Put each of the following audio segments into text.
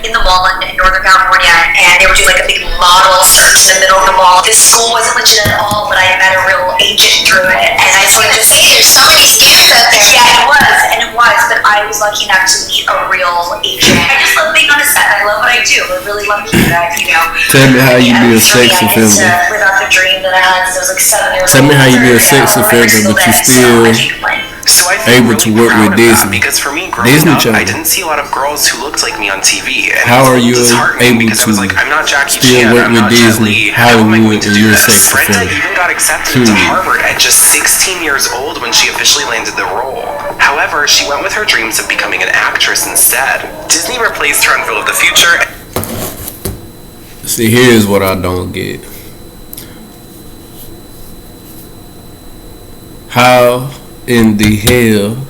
in the mall in Northern California, and they were doing like a big model search in the middle of the mall. This school wasn't legit at all, but I met a real agent through it, and I sort of just there's so many scams out there. Yeah, it was, but I was lucky enough to meet a real agent. I just love being on a set. I love what I do. I'm really lucky that, you know. Tell me how you be a sex offender. Live out the dream that I had since I was like 7 years old. Tell me how you be a sex offender, but you still able to work with Disney. Because for me, growing Disney up, Channel. I didn't see a lot of girls who looked like me on TV. And how are you able because I was to like, I'm not Jackie still Chan, work I'm with not Disney, Jet Li, how am I going Hollywood, to and do you're a this? sex Brenda offender? even got accepted into Harvard at just 16 years old when she officially landed the role. However, she went with her dreams of becoming an actress instead. Disney replaced her on Phil of the Future. See, here's what I don't get. How in the hell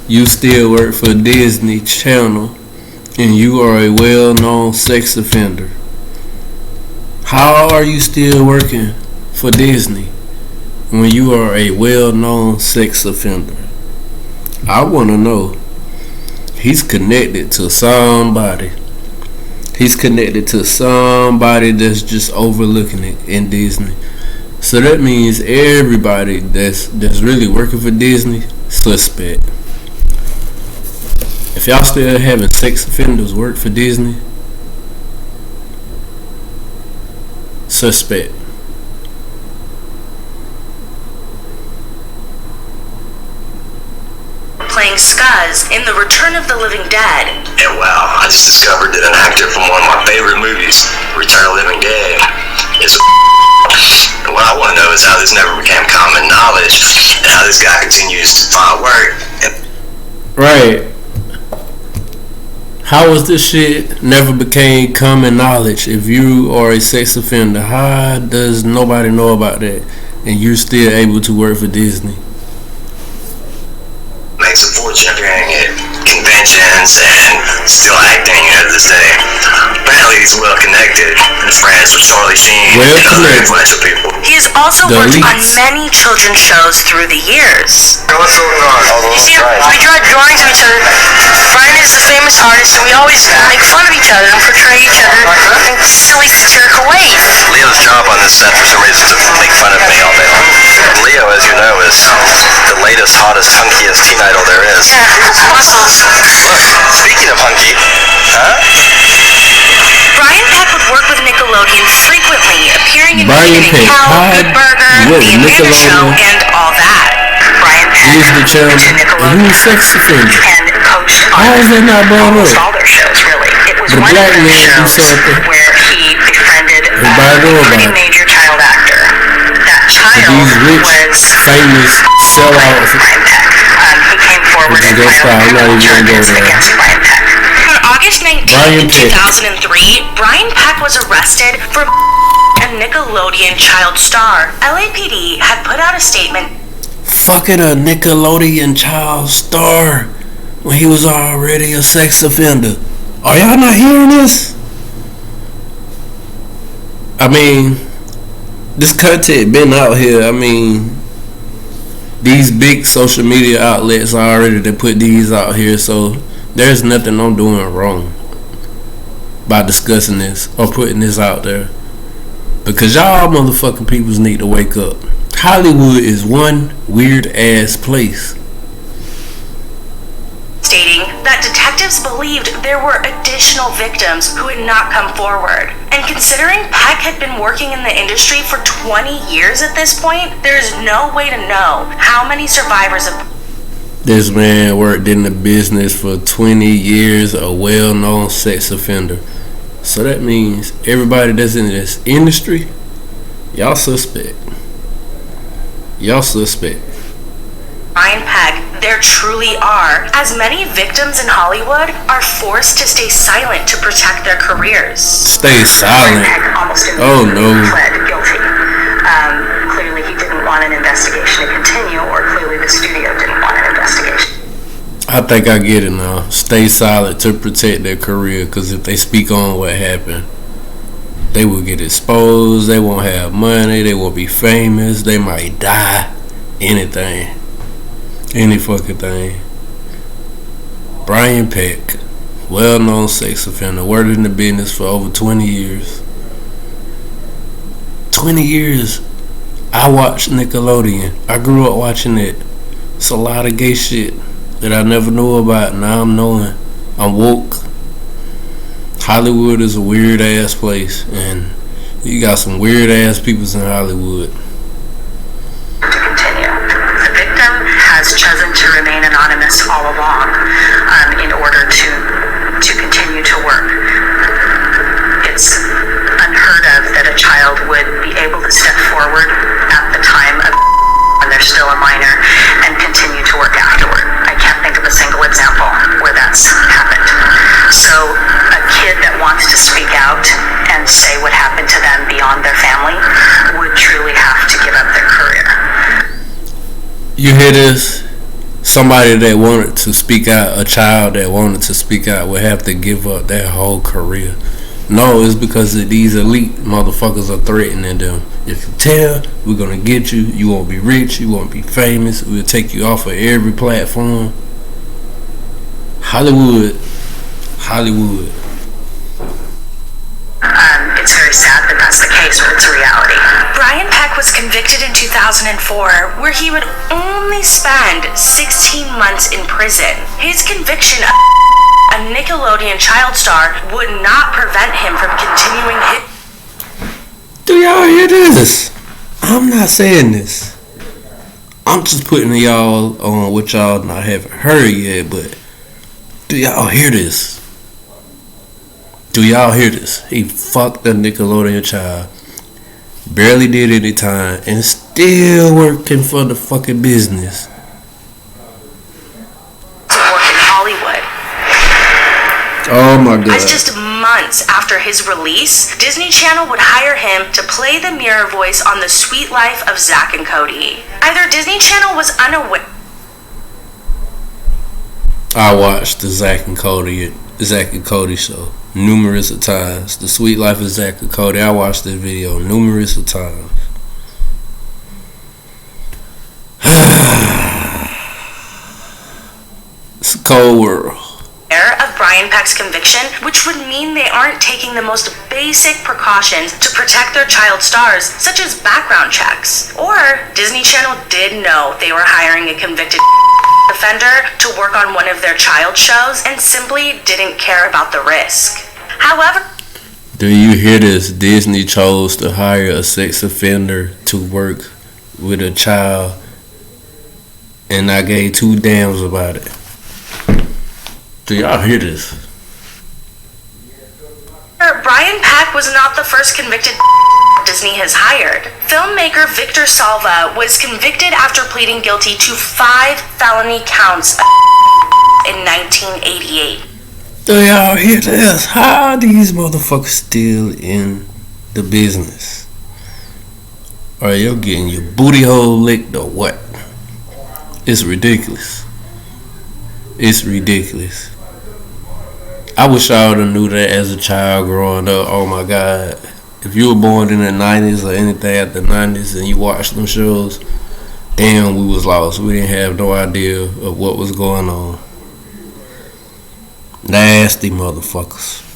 you still work for Disney Channel and you are a well-known sex offender? How are you still working for Disney when you are a well-known sex offender? I want to know. He's connected to somebody. He's connected to somebody that's just overlooking it in Disney. So that means everybody that's really working for Disney, suspect. If y'all still having sex offenders work for Disney, suspect. Playing Skuzz in The Return of the Living Dead. And wow, I just discovered that an actor from one of my favorite movies, Return of the Living Dead, is and what I want to know is how this never became common knowledge and how this guy continues to find work. Right. How was this shit never became common knowledge? If you are a sex offender, how does nobody know about that and you're still able to work for Disney? Makes a fortune appearing at conventions and still acting to this day. Apparently he's well connected and friends with Charlie Sheen and other influential people. He has also worked on many children's shows through the years. What's going on? You see, we draw drawings of each other. Brian is a famous artist, and we always make fun of each other and portray each other in silly, satirical ways. Leo's job on this set for some reason is to make fun of me all day long. Leo, as you know, is the latest, hottest, hunkiest teen idol there is. Yeah, awesome. Look, speaking of hunky, Brian Peck would work with Nickelodeon frequently, appearing in Brian Megan and Peck, Cal, Good Burger, The Amanda Show, and all that. Brian Peck Disney Channel, and he was sex offender. and coached on How is that not brought up? all their shows, really. It was The one black of the man do shows something. where he befriended a Everybody know about pretty it. major child actor. That child These rich, was famous sellouts. Brian Peck. He came forward Okay, and go stop. I'm not even gonna go charges there. against Brian Peck. On August 19, Brian Peck. 2003, Brian Peck was arrested for a Nickelodeon child star. LAPD had put out a statement Fucking a Nickelodeon child star when he was already a sex offender. Are y'all not hearing this? I mean, this content been out here. I mean, these big social media outlets already they put these out here, so there's nothing I'm doing wrong by discussing this or putting this out there. Because y'all motherfucking peoples need to wake up. Hollywood is one weird ass place. stating that detectives believed there were additional victims who had not come forward. And considering Peck had been working in the industry for 20 years at this point, there's no way to know how many survivors of This man worked in the business for 20 years, a well-known sex offender. So that means everybody that's in this industry, y'all suspect. Y'all suspect. Brian Peck, there truly are, as many victims in Hollywood are forced to stay silent to protect their careers. Stay silent. Oh no. Pled guilty. Clearly he didn't want an investigation to continue, or clearly the studio didn't want an investigation. I think I get it now. Stay silent to protect their career, because if they speak on what happened, they will get exposed, they won't have money, they won't be famous, they might die. Anything. Any fucking thing. Brian Peck well-known sex offender, worked in the business for over 20 years. 20 years. I watched Nickelodeon. I grew up watching it. It's a lot of gay shit that I never knew about. Now I'm knowing. I'm woke. Hollywood is a weird ass place, and you got some weird ass peoples in Hollywood. The victim has chosen to remain anonymous all along in order to continue to work. It's unheard of that a child would be able to step forward at the time of when they're still a minor and continue to work afterward. I can't think of a single example where that's happened. So a kid that wants to speak out and say what happened to them beyond their family would truly have to give up their career. You hear this? Somebody that wanted to speak out, a child that wanted to speak out, would have to give up their whole career. No, it's because of these elite motherfuckers are threatening them. If you tell, we're gonna get you. You won't be rich. You won't be famous. We'll take you off of every platform. Hollywood. It's very sad that that's the case, but it's a reality. Brian Peck was convicted in 2004, where he would only spend 16 months in prison. His conviction of a Nickelodeon child star would not prevent him from continuing his... Do y'all hear this? I'm not saying this. I'm just putting y'all on what y'all not haven't heard yet, but do y'all hear this? Do y'all hear this? He fucked a Nickelodeon child, barely did any time, and still working for the fucking business. work in Hollywood. Oh my god. As just months after his release, Disney Channel would hire him to play the mirror voice on The Sweet Life of Zack and Cody. Either Disney Channel was unaware... I watched the Zack and Cody show numerous of times. The Sweet Life of Zack and Cody. I watched that video numerous of times. It's a cold world. ...of Brian Peck's conviction, which would mean they aren't taking the most basic precautions to protect their child stars, such as background checks. Or Disney Channel did know they were hiring a convicted offender to work on one of their child shows and simply didn't care about the risk. However... Do you hear this? Disney chose to hire a sex offender to work with a child, and I gave two damns about it. Do y'all hear this? Brian Peck was not the first convicted Disney has hired. Filmmaker Victor Salva was convicted after pleading guilty to 5 felony counts in 1988. Do y'all hear this? How are these motherfuckers still in the business? Are you getting your booty hole licked or what? It's ridiculous. It's ridiculous. I wish I would have knew that as a child growing up. Oh my god. If you were born in the 90s or anything at the 90s and you watched them shows, damn, we was lost. We didn't have no idea of what was going on. Nasty motherfuckers.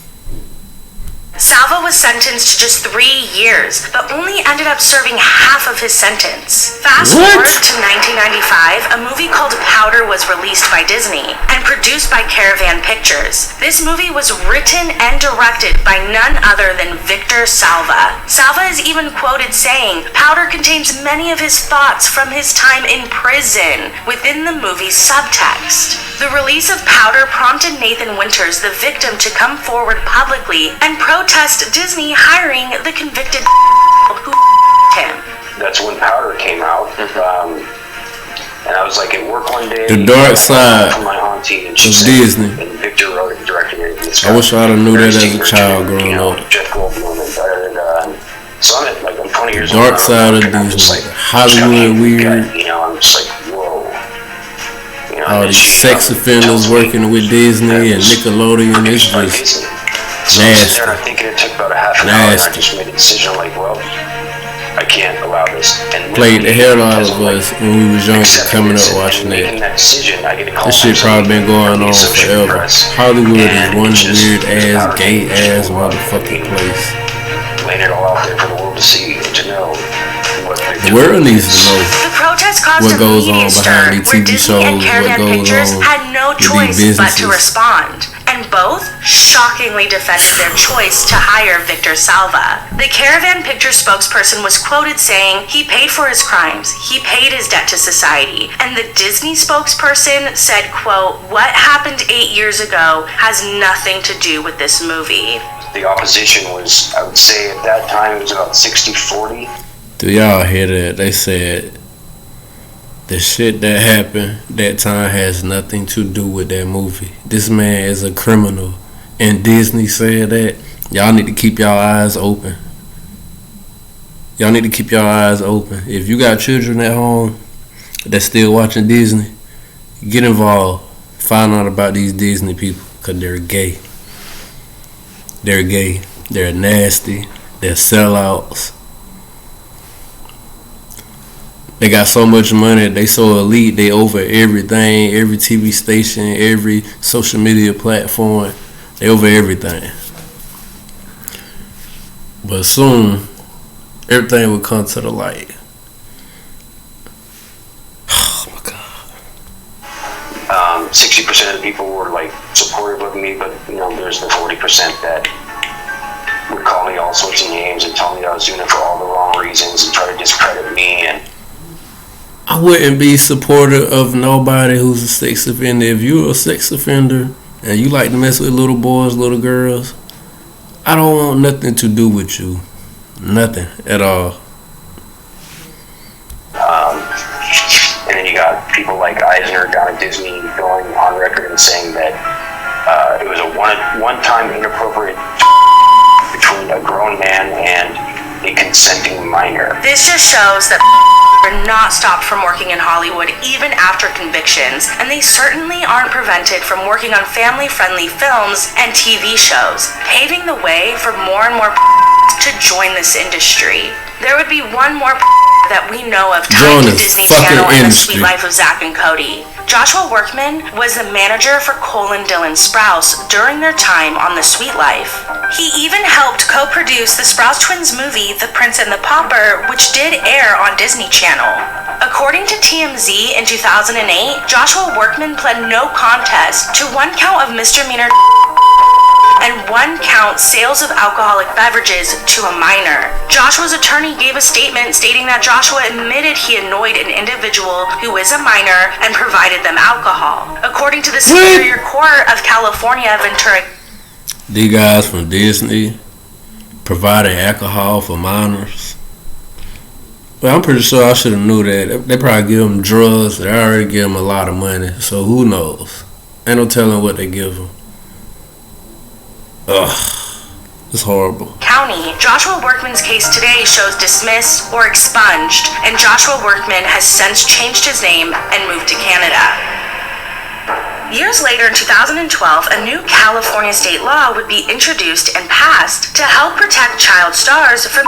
Salva was sentenced to just 3 years, but only ended up serving half of his sentence. Fast forward to 1995, a movie called Powder was released by Disney and produced by Caravan Pictures. This movie was written and directed by none other than Victor Salva. Salva is even quoted saying, "Powder contains many of his thoughts from his time in prison," within the movie's subtext. The release of Powder prompted Nathan Winters, the victim, to come forward publicly and protest Disney hiring the convicted who him. That's when Powder came out. And I was like at work one day. The dark side from my auntie, and of she said, Disney. And Victor wrote it and directed it. I wish I'd have knew that as a child growing up. Jeff Goldblum and so I'm 20 years old. Dark old. side of Disney. Hollywood weird. I'm just like, whoa. All these sex offenders working with Disney and Nickelodeon. It's just so I was there and I'm thinking it took about a half an hour and I just made a decision. I'm like, well, I can't allow this. And played the hell out of like, us when we was younger, coming up watching making that. that decision, I get a call This shit from probably been going somebody on from the Associated forever. Press, Hollywood is and one it's just weird ass, power gay ass to, motherfucking place. laying it all out there for the world to see and to know. The world needs to know The protest caused what a goes media on stir behind these where TV Disney and shows, what Caravan goes Pictures on had no with these choice but to businesses. respond. And both shockingly defended their choice to hire Victor Salva. The Caravan Pictures spokesperson was quoted saying he paid for his crimes, he paid his debt to society. And the Disney spokesperson said, quote, "What happened 8 years ago has nothing to do with this movie." The opposition was, I would say at that time, it was about 60-40. Do y'all hear that? They said the shit that happened that time has nothing to do with that movie. This man is a criminal. And Disney said that. Y'all need to keep y'all eyes open. Y'all need to keep y'all eyes open. If you got children at home that's still watching Disney, get involved. Find out about these Disney people, because they're gay. They're gay. They're nasty. They're sellouts. They got so much money. They so elite. They over everything. Every TV station, every social media platform. They over everything. But soon, everything will come to the light. Oh my God. 60% of the people were like supportive of me, but you know, there's the 40% that would call me all sorts of names and tell me that I was doing it for all the wrong reasons and try to discredit me. And I wouldn't be supportive of nobody who's a sex offender. If you're a sex offender and you like to mess with little boys, little girls, I don't want nothing to do with you. Nothing at all. and then you got people like Eisner down at Disney going on record and saying that it was a one-time inappropriate between a grown man and a consenting minor. This just shows that are not stopped from working in Hollywood even after convictions, and they certainly aren't prevented from working on family-friendly films and TV shows, paving the way for more and more to join this industry. There would be one more that we know of tied to Disney Channel and The Sweet Life of Zack and Cody. Joshua Workman was the manager for Cole and Dylan Sprouse during their time on The Sweet Life. He even helped co-produce the Sprouse Twins movie The Prince and the Pauper, which did air on Disney Channel. According to TMZ in 2008, Joshua Workman pled no contest to one count of misdemeanor and one count sales of alcoholic beverages to a minor. Joshua's attorney gave a statement stating that Joshua admitted he annoyed an individual who is a minor and provided them alcohol. According to the Superior Court of California, Ventura. These guys from Disney providing alcohol for minors. Well, I'm pretty sure I should have knew that. They probably give them drugs. They already give them a lot of money. So who knows? Ain't no telling what they give them. Ugh, it's horrible. County. Joshua Workman's case today shows dismissed or expunged, and Joshua Workman has since changed his name and moved to Canada. Years later, in 2012, a new California state law would be introduced and passed to help protect child stars from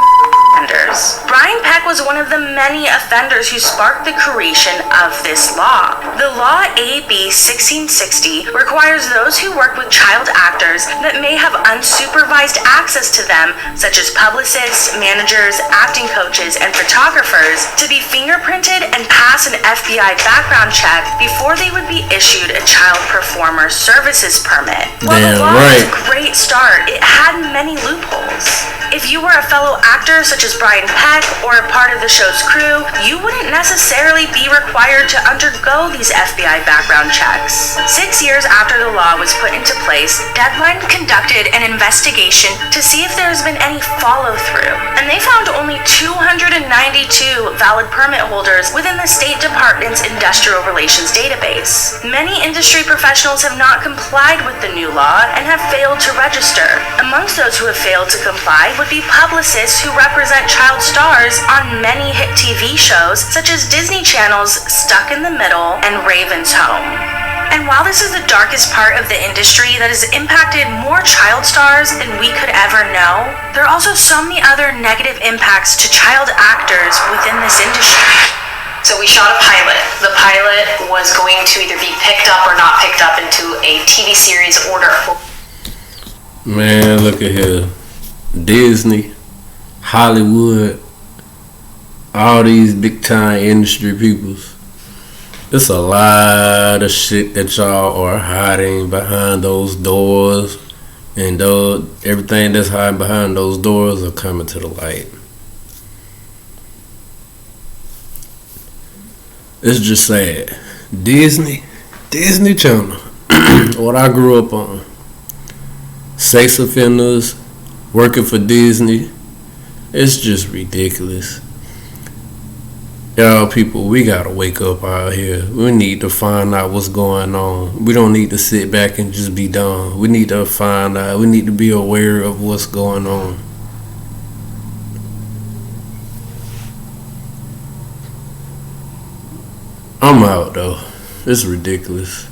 offenders. Brian Peck was one of the many offenders who sparked the creation of this law. The law AB 1660 requires those who work with child actors that may have unsupervised access to them, such as publicists, managers, acting coaches, and photographers, to be fingerprinted and pass an FBI background check before they would be issued a child performer services permit. While the law was a great start, it had many loopholes. If you were a fellow actor such as Brian Peck or a part of the show's crew, you wouldn't necessarily be required to undergo these FBI background checks. 6 years after the law was put into place, Deadline conducted an investigation to see if there has been any follow-through, and they found only 292 valid permit holders within the State Department's Industrial Relations database. Many industry professionals have not complied with the new law and have failed to register. Amongst those who have failed to comply would be publicists who represent child stars on many hit TV shows such as Disney Channel's Stuck in the Middle and Raven's Home. And And while this is the darkest part of the industry that has impacted more child stars than we could ever know, there are also so many other negative impacts to child actors within this industry. So we shot a pilot. The pilot was going to either be picked up or not picked up into a TV series order. Man, look at here. Disney, Hollywood, all these big time industry peoples. It's a lot of shit that y'all are hiding behind those doors, and everything that's hiding behind those doors are coming to the light. It's just sad. Disney Channel, what I grew up on. Sex offenders working for Disney. It's just ridiculous. Y'all people, we gotta wake up out here. We need to find out what's going on. We don't need to sit back and just be dumb. We need to find out. We need to be aware of what's going on. I'm out though. It's ridiculous.